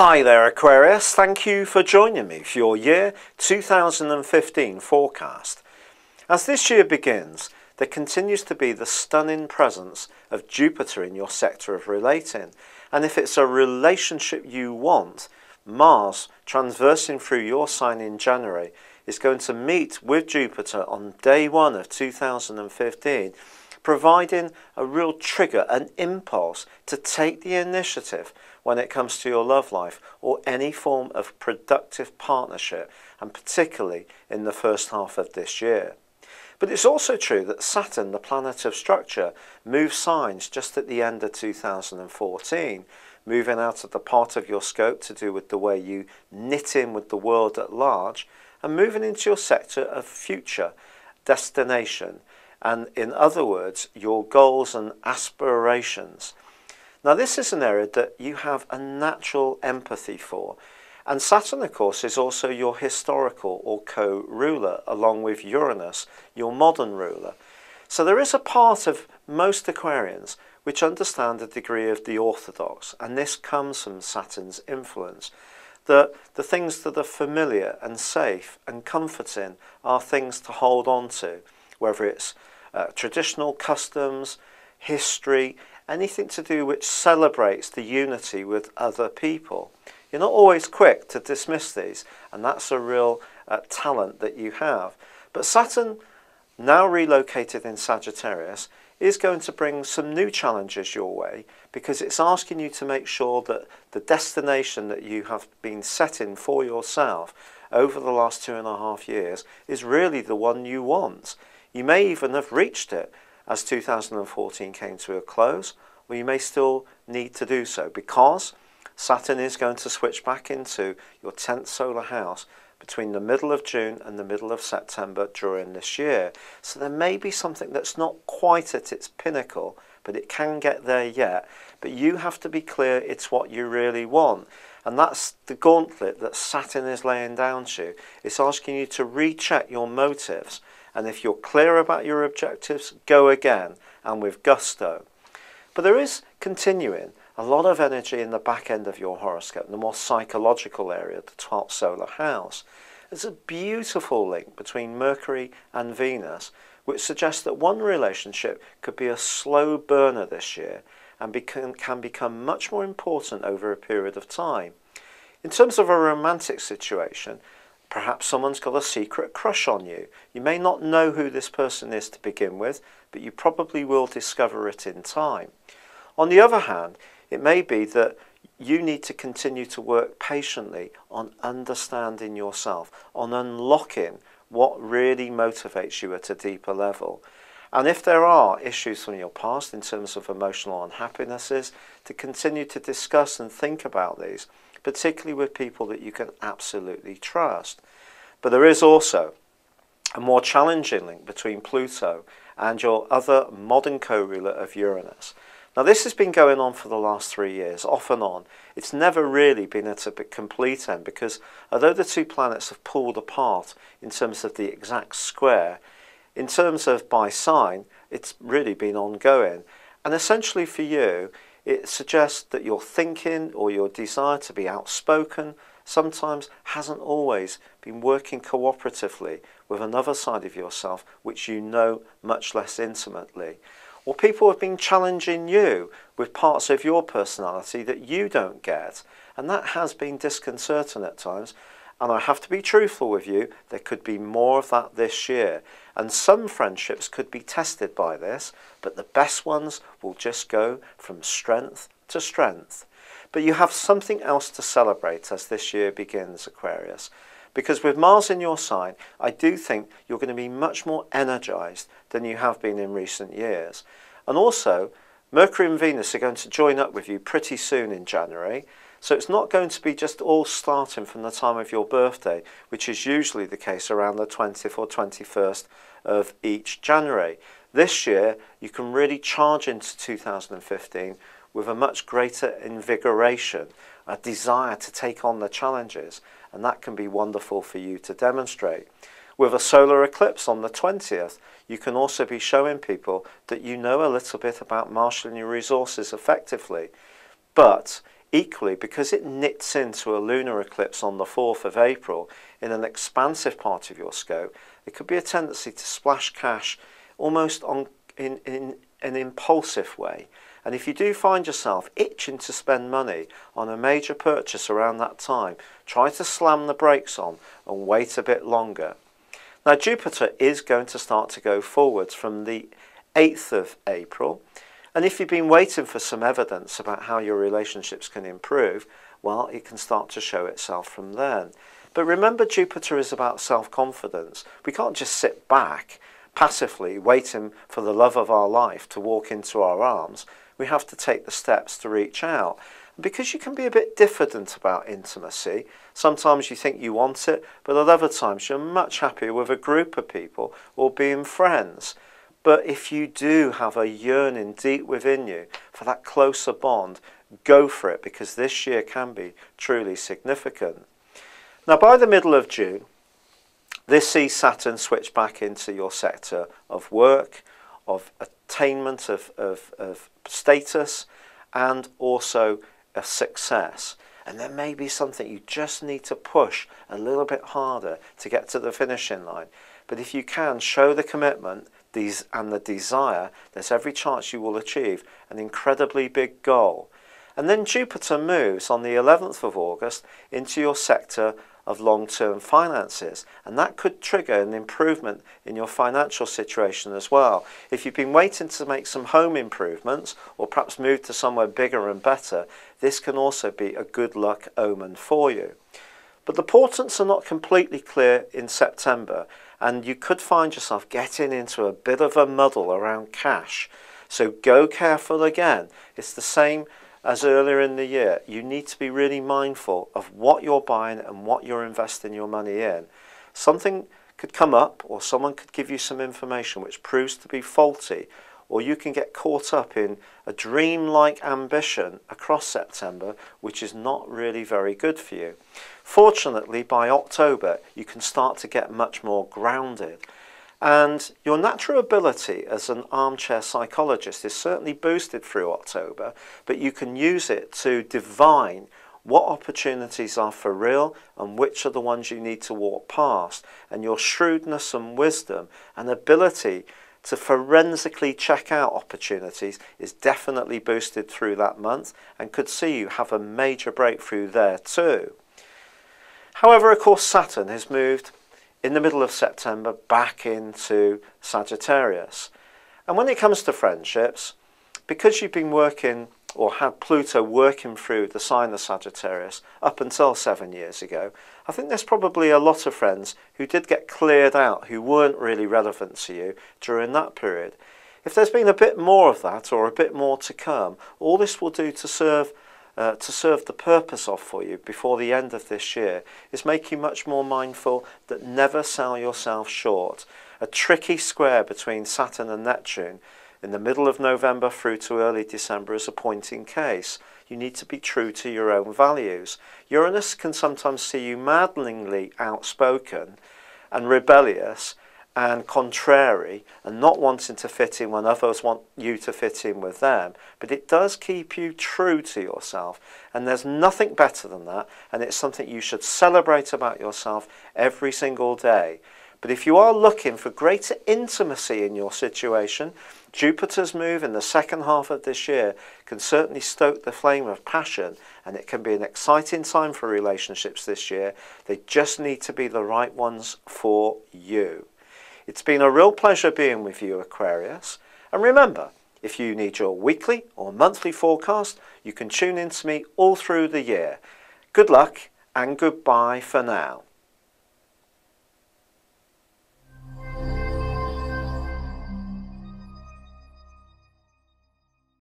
Hi there Aquarius, thank you for joining me for your year 2015 forecast. As this year begins, there continues to be the stunning presence of Jupiter in your sector of relating, and if it's a relationship you want, Mars transversing through your sign in January is going to meet with Jupiter on day 1 of 2015, providing a real trigger, an impulse to take the initiative when it comes to your love life or any form of productive partnership, and particularly in the first half of this year. But it's also true that Saturn, the planet of structure, moves signs just at the end of 2014, moving out of the part of your scope to do with the way you knit in with the world at large, and moving into your sector of future, destination, and in other words, your goals and aspirations. Now this is an area that you have a natural empathy for, and Saturn of course is also your historical or co-ruler, along with Uranus, your modern ruler. So there is a part of most Aquarians which understand a degree of the orthodox, and this comes from Saturn's influence. The things that are familiar and safe and comforting are things to hold on to, whether it's traditional customs, history, anything to do which celebrates the unity with other people. You're not always quick to dismiss these, and that's a real talent that you have. But Saturn, now relocated in Sagittarius, is going to bring some new challenges your way, because it's asking you to make sure that the destination that you have been setting for yourself over the last 2.5 years is really the one you want. You may even have reached it as 2014 came to a close, or you may still need to do so, because Saturn is going to switch back into your 10th solar house between the middle of June and the middle of September during this year. So there may be something that's not quite at its pinnacle, but it can get there yet. But you have to be clear it's what you really want. And that's the gauntlet that Saturn is laying down to you. It's asking you to recheck your motives. And if you're clear about your objectives, go again, and with gusto. But there is continuing a lot of energy in the back end of your horoscope, the more psychological area, the 12th solar house. There's a beautiful link between Mercury and Venus, which suggests that one relationship could be a slow burner this year and can become much more important over a period of time. In terms of a romantic situation, perhaps someone's got a secret crush on you. You may not know who this person is to begin with, but you probably will discover it in time. On the other hand, it may be that you need to continue to work patiently on understanding yourself, on unlocking what really motivates you at a deeper level. And if there are issues from your past in terms of emotional unhappinesses, to continue to discuss and think about these, particularly with people that you can absolutely trust. But there is also a more challenging link between Pluto and your other modern co-ruler of Uranus. Now this has been going on for the last 3 years, off and on. It's never really been at a complete end, because although the two planets have pulled apart in terms of the exact square, in terms of by sign, it's really been ongoing. And essentially for you, it suggests that your thinking or your desire to be outspoken sometimes hasn't always been working cooperatively with another side of yourself which you know much less intimately. Or people have been challenging you with parts of your personality that you don't get, and that has been disconcerting at times. And I have to be truthful with you, there could be more of that this year. And some friendships could be tested by this, but the best ones will just go from strength to strength. But you have something else to celebrate as this year begins, Aquarius. Because with Mars in your sign, I do think you're going to be much more energized than you have been in recent years. And also, Mercury and Venus are going to join up with you pretty soon in January. So it's not going to be just all starting from the time of your birthday, which is usually the case around the 20th or 21st of each January. This year, you can really charge into 2015 with a much greater invigoration, a desire to take on the challenges, and that can be wonderful for you to demonstrate. With a solar eclipse on the 20th, you can also be showing people that you know a little bit about marshalling your resources effectively. But Equally, because it knits into a lunar eclipse on the 4th of April in an expansive part of your scope, there could be a tendency to splash cash almost in an impulsive way. And if you do find yourself itching to spend money on a major purchase around that time, try to slam the brakes on and wait a bit longer. Now, Jupiter is going to start to go forwards from the 8th of April. And if you've been waiting for some evidence about how your relationships can improve, well, it can start to show itself from then. But remember, Jupiter is about self-confidence. We can't just sit back passively waiting for the love of our life to walk into our arms. We have to take the steps to reach out. And because you can be a bit diffident about intimacy, sometimes you think you want it, but at other times you're much happier with a group of people or being friends. But if you do have a yearning deep within you for that closer bond, go for it, because this year can be truly significant. Now, by the middle of June, this sees Saturn switch back into your sector of work, of attainment of status, and also of success. And there may be something you just need to push a little bit harder to get to the finishing line. But if you can show the commitment and the desire, there's every chance you will achieve an incredibly big goal. And then Jupiter moves on the 11th of August into your sector of long-term finances, and that could trigger an improvement in your financial situation as well. If you've been waiting to make some home improvements or perhaps move to somewhere bigger and better, this can also be a good luck omen for you. But the portents are not completely clear in September, and you could find yourself getting into a bit of a muddle around cash. So go careful again. It's the same as earlier in the year. You need to be really mindful of what you're buying and what you're investing your money in. Something could come up, or someone could give you some information which proves to be faulty, or you can get caught up in a dream-like ambition across September, which is not really very good for you. Fortunately, by October, you can start to get much more grounded. And your natural ability as an armchair psychologist is certainly boosted through October, but you can use it to divine what opportunities are for real and which are the ones you need to walk past. And your shrewdness and wisdom and ability to forensically check out opportunities is definitely boosted through that month, and could see you have a major breakthrough there too. However, of course, Saturn has moved in the middle of September back into Sagittarius. And when it comes to friendships, because you've been working or had Pluto working through the sign of Sagittarius up until 7 years ago, I think there's probably a lot of friends who did get cleared out, who weren't really relevant to you during that period. If there's been a bit more of that, or a bit more to come, all this will do to serve the purpose of for you before the end of this year is make you much more mindful that never sell yourself short. A tricky square between Saturn and Neptune in the middle of November through to early December is a point in case. You need to be true to your own values. Uranus can sometimes see you maddeningly outspoken and rebellious and contrary and not wanting to fit in when others want you to fit in with them, but it does keep you true to yourself, and there's nothing better than that, and it's something you should celebrate about yourself every single day. But if you are looking for greater intimacy in your situation, Jupiter's move in the second half of this year can certainly stoke the flame of passion, and it can be an exciting time for relationships this year. They just need to be the right ones for you. It's been a real pleasure being with you, Aquarius. And remember, if you need your weekly or monthly forecast, you can tune in to me all through the year. Good luck and goodbye for now.